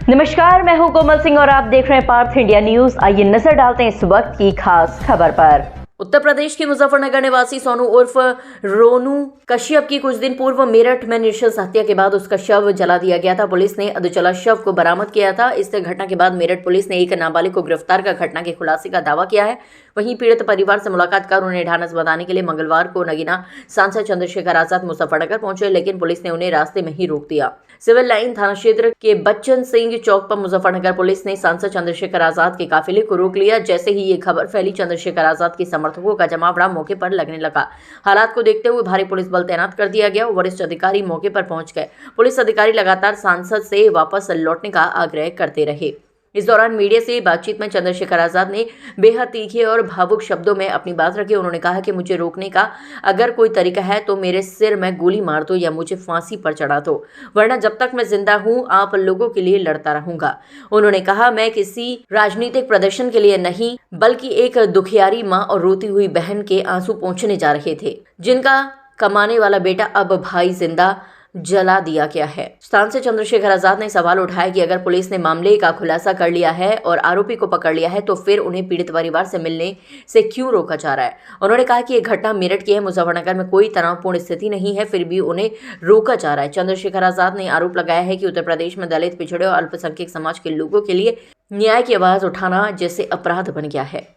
नमस्कार, मैं हूं कोमल सिंह और आप देख रहे हैं पार्थ इंडिया न्यूज। आइए नजर डालते हैं इस वक्त की खास खबर पर। उत्तर प्रदेश के मुजफ्फरनगर निवासी सोनू उर्फ रोनू कश्यप की कुछ दिन पूर्व मेरठ में नृशंस हत्या के बाद उसका शव जला दिया गया था। पुलिस ने अधजला शव को बरामद किया था। इस घटना के बाद मेरठ पुलिस ने एक नाबालिग को गिरफ्तार कर घटना के खुलासे का दावा किया है। वहीं पीड़ित परिवार से मुलाकात कर उन्हें ढांढस बंधाने के लिए मंगलवार को नगीना सांसद चंद्रशेखर आजाद मुजफ्फरनगर पहुंचे, लेकिन पुलिस ने उन्हें रास्ते में ही रोक दिया। सिविल लाइन थाना क्षेत्र के बच्चन सिंह चौक पर मुजफ्फरनगर पुलिस ने सांसद चंद्रशेखर आजाद के काफिले को रोक लिया। जैसे ही ये खबर फैली, चंद्रशेखर आजाद के समर्थकों का जमावड़ा मौके पर लगने लगा। हालात को देखते हुए भारी पुलिस बल तैनात कर दिया गया। वरिष्ठ अधिकारी मौके पर पहुंच गए। पुलिस अधिकारी लगातार सांसद से वापस लौटने का आग्रह करते रहे। इस दौरान मीडिया से बातचीत में चंद्रशेखर आजाद ने बेहद तीखे और भावुक शब्दों में अपनी बात रखी। उन्होंने कहा कि मुझे रोकने का अगर कोई तरीका है तो मेरे सिर में गोली मार दो या मुझे फांसी पर चढ़ा दो, वरना जब तक मैं जिंदा हूं आप लोगों के लिए लड़ता रहूंगा। उन्होंने कहा, मैं किसी राजनीतिक प्रदर्शन के लिए नहीं बल्कि एक दुखियारी माँ और रोती हुई बहन के आंसू पोंछने जा रहे थे, जिनका कमाने वाला बेटा अब भाई जिंदा जला दिया गया है। सांसद चंद्रशेखर आजाद ने सवाल उठाया कि अगर पुलिस ने मामले का खुलासा कर लिया है और आरोपी को पकड़ लिया है तो फिर उन्हें पीड़ित परिवार से मिलने से क्यों रोका जा रहा है। उन्होंने कहा कि यह घटना मेरठ की है, मुजफ्फरनगर में कोई तनावपूर्ण स्थिति नहीं है, फिर भी उन्हें रोका जा रहा है। चंद्रशेखर आजाद ने आरोप लगाया है कि उत्तर प्रदेश में दलित, पिछड़े और अल्पसंख्यक समाज के लोगों के लिए न्याय की आवाज उठाना जैसे अपराध बन गया है।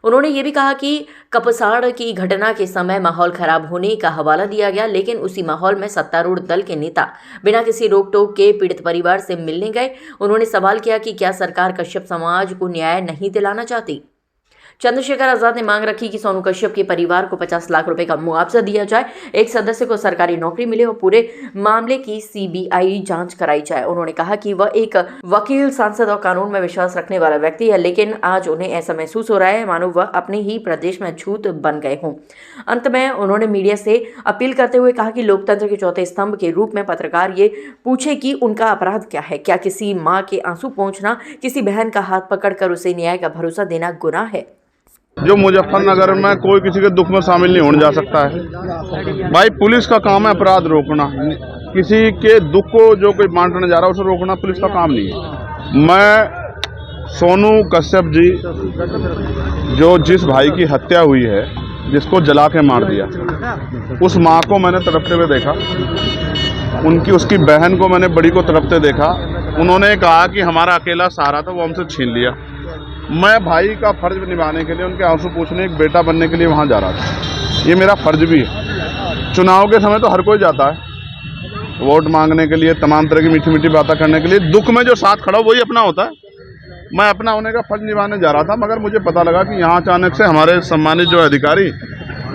उन्होंने ये भी कहा कि कपसाड़ की घटना के समय माहौल खराब होने का हवाला दिया गया, लेकिन उसी माहौल में सत्तारूढ़ दल के नेता बिना किसी रोक टोक के पीड़ित परिवार से मिलने गए। उन्होंने सवाल किया कि क्या सरकार कश्यप समाज को न्याय नहीं दिलाना चाहती। चंद्रशेखर आजाद ने मांग रखी कि सोनू कश्यप के परिवार को 50 लाख रुपए का मुआवजा दिया जाए, एक सदस्य को सरकारी नौकरी मिले और पूरे मामले की सीबीआई जांच कराई जाए। उन्होंने कहा कि वह एक वकील, सांसद और कानून में विश्वास रखने वाला व्यक्ति है, लेकिन आज उन्हें ऐसा महसूस हो रहा है मानो वह अपने ही प्रदेश में छूत बन गए हों। अंत में उन्होंने मीडिया से अपील करते हुए कहा कि लोकतंत्र के चौथे स्तंभ के रूप में पत्रकार ये पूछे कि उनका अपराध क्या है। क्या किसी माँ के आंसू पोंछना, किसी बहन का हाथ पकड़कर उसे न्याय का भरोसा देना गुनाह है? जो मुजफ्फरनगर में कोई किसी के दुख में शामिल नहीं होने जा सकता है। भाई पुलिस का काम है अपराध रोकना, किसी के दुख को जो कोई बांटने जा रहा है उसे रोकना पुलिस का काम नहीं है। मैं सोनू कश्यप जी, जो जिस भाई की हत्या हुई है, जिसको जला के मार दिया, उस माँ को मैंने तड़पते हुए देखा, उसकी बहन को मैंने बड़ी को तड़पते देखा। उन्होंने कहा कि हमारा अकेला सहारा था, वो हमसे छीन लिया। मैं भाई का फर्ज निभाने के लिए, उनके आंसू पूछने, एक बेटा बनने के लिए वहाँ जा रहा था। ये मेरा फर्ज भी है। चुनाव के समय तो हर कोई जाता है वोट मांगने के लिए, तमाम तरह की मीठी मीठी बातें करने के लिए। दुख में जो साथ खड़ा वही अपना होता है। मैं अपना होने का फर्ज निभाने जा रहा था, मगर मुझे पता लगा कि यहाँ अचानक से हमारे सम्मानित जो अधिकारी,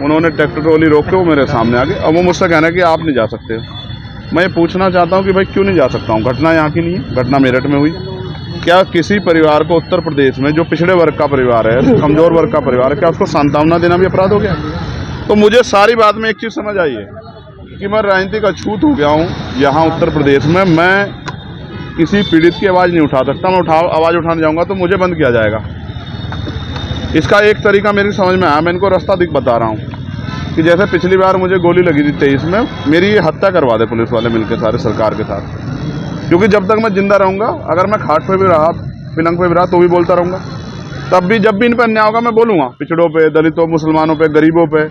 उन्होंने ट्रैक्टर ट्रॉली रोक के वो मेरे सामने आ गए। अब वो मुझसे कहना कि आप नहीं जा सकते। मैं ये पूछना चाहता हूँ कि भाई क्यों नहीं जा सकता हूँ? घटना यहाँ की नहीं है, घटना मेरठ में हुई। क्या किसी परिवार को उत्तर प्रदेश में, जो पिछड़े वर्ग का परिवार है, कमजोर वर्ग का परिवार है, क्या उसको सांत्वना देना भी अपराध हो गया? तो मुझे सारी बात में एक चीज़ समझ आई है कि मैं राजनीति का छूत हो गया हूँ यहाँ उत्तर प्रदेश में। मैं किसी पीड़ित की आवाज़ नहीं उठा सकता। मैं आवाज़ उठाने जाऊँगा तो मुझे बंद किया जाएगा। इसका एक तरीका मेरी समझ में आया। मैं इनको रास्ता दिख बता रहा हूँ कि जैसे पिछली बार मुझे गोली लगी थी 23 में, मेरी हत्या करवा दे पुलिस वाले मिलकर सारे सरकार के साथ। क्योंकि जब तक मैं जिंदा रहूंगा, अगर मैं खाट पे भी रहा, पिलंग पे भी रहा, तो भी बोलता रहूंगा। तब भी जब भी इन पर अन्याय होगा मैं बोलूंगा, पिछड़ों पे, दलितों, मुसलमानों पे, गरीबों पे,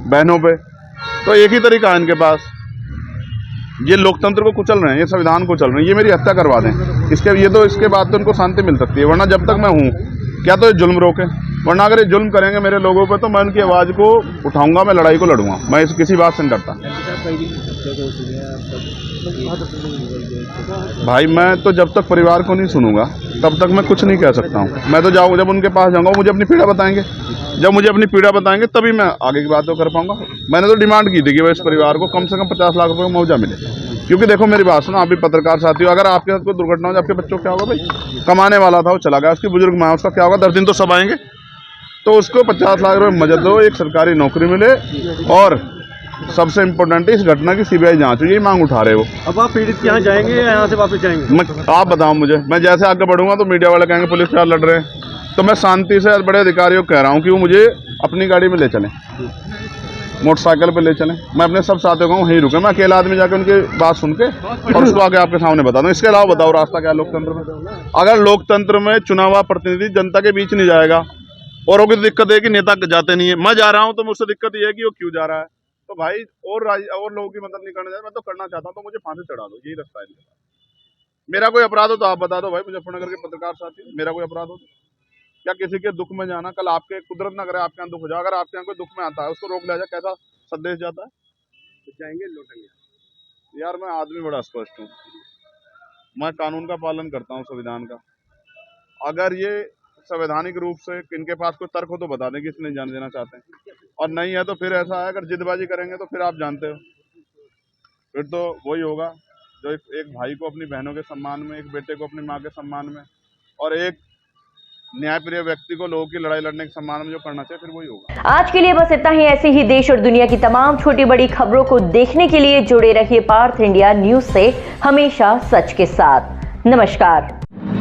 बहनों पे। तो एक ही तरीका है इनके पास। ये लोकतंत्र को कुचल रहे हैं, ये संविधान को चल रहे हैं। ये मेरी हत्या करवा दें, इसके बाद तो इनको शांति मिल सकती है। वरना जब तक मैं हूँ, क्या तो ये जुल्म रोके, वरना अगर ये जुल्म करेंगे मेरे लोगों पे तो मैं उनकी आवाज़ को उठाऊंगा, मैं लड़ाई को लड़ूंगा। मैं किसी बात से नहीं डरता भाई। मैं तो जब तक परिवार को नहीं सुनूंगा तब तक मैं कुछ नहीं कह सकता हूँ। मैं तो जाऊँ, जब उनके पास जाऊँगा मुझे अपनी पीड़ा बताएंगे। जब मुझे अपनी पीड़ा बताएंगे तभी मैं आगे की बात तो कर पाऊंगा। मैंने तो डिमांड की थी कि भाई इस परिवार को कम से कम 50 लाख रुपए का मुआवजा मिले। क्योंकि देखो मेरी बात सुनो, आप भी पत्रकार साथी हो, अगर आपके साथ कोई दुर्घटना हो, आपके बच्चों को क्या होगा? भाई कमाने वाला था, वो चला गया, उसकी बुजुर्ग माँ, उसका क्या होगा? 10 दिन तो सब आएंगे। तो उसको 50 लाख रुपए मदद दो, एक सरकारी नौकरी मिले, और सबसे इम्पोर्टेंट है इस घटना की सीबीआई जांच हो। यही मांग उठा रहे हो। अब आप पीड़ित यहाँ जाएंगे या यहाँ से वापस जाएंगे? आप बताओ मुझे। मैं जैसे आगे बढ़ूंगा तो मीडिया वाले कहेंगे पुलिस के साथ लड़ रहे हैं, तो मैं शांति से बड़े अधिकारियों को कह रहा हूँ कि वो मुझे अपनी गाड़ी में ले चलें। मोटरसाइकिल पे ले चलें, मैं अपने सब साथियों को वहीं रुके, मैं अकेला आदमी जाके उनकी बात सुन के और उसको आगे आपके सामने बता दूं। इसके अलावा बताओ रास्ता क्या है लोकतंत्र में? अगर लोकतंत्र में चुनावा प्रतिनिधि जनता के बीच नहीं जाएगा, औरों की दिक्कत है कि नेता जाते नहीं है, मैं जा रहा हूं तो मुझसे दिक्कत ये है कि वो क्यों जा रहा है, तो भाई और लोगों की मदद नहीं करना चाहिए, मैं तो करना चाहता हूँ, तो मुझे फांसी चढ़ा दो, यही रास्ता है। मेरा कोई अपराध हो तो आप बता दो भाई, मुजफ्फरनगर के पत्रकार साथी, मेरा कोई अपराध हो तो क्या किसी के दुख में जाना? कल आपके कुदरत न करे आपके यहाँ दुख हो जाए, अगर आपके यहाँ कोई दुख में आता है उसको रोक लिया जाए, कैसा संदेश जाता है? तो जाएंगे लौटेंगे। यार मैं आदमी बड़ा स्पष्ट हूँ, मैं कानून का पालन करता हूँ, संविधान का। अगर ये संवैधानिक रूप से इनके पास कोई तर्क हो तो बता दें कि इसलिए जान देना चाहते हैं, और नहीं है तो फिर ऐसा है, अगर जिदबाजी करेंगे तो फिर आप जानते हो, फिर तो वही होगा जो एक भाई को अपनी बहनों के सम्मान में, एक बेटे को अपनी माँ के सम्मान में, और एक न्यायप्रिय व्यक्ति को लोगों की लड़ाई लड़ने के सम्मान में जो करना चाहिए, फिर वही होगा। आज के लिए बस इतना ही। ऐसे ही देश और दुनिया की तमाम छोटी बड़ी खबरों को देखने के लिए जुड़े रहिए पार्थ इंडिया न्यूज से, हमेशा सच के साथ। नमस्कार।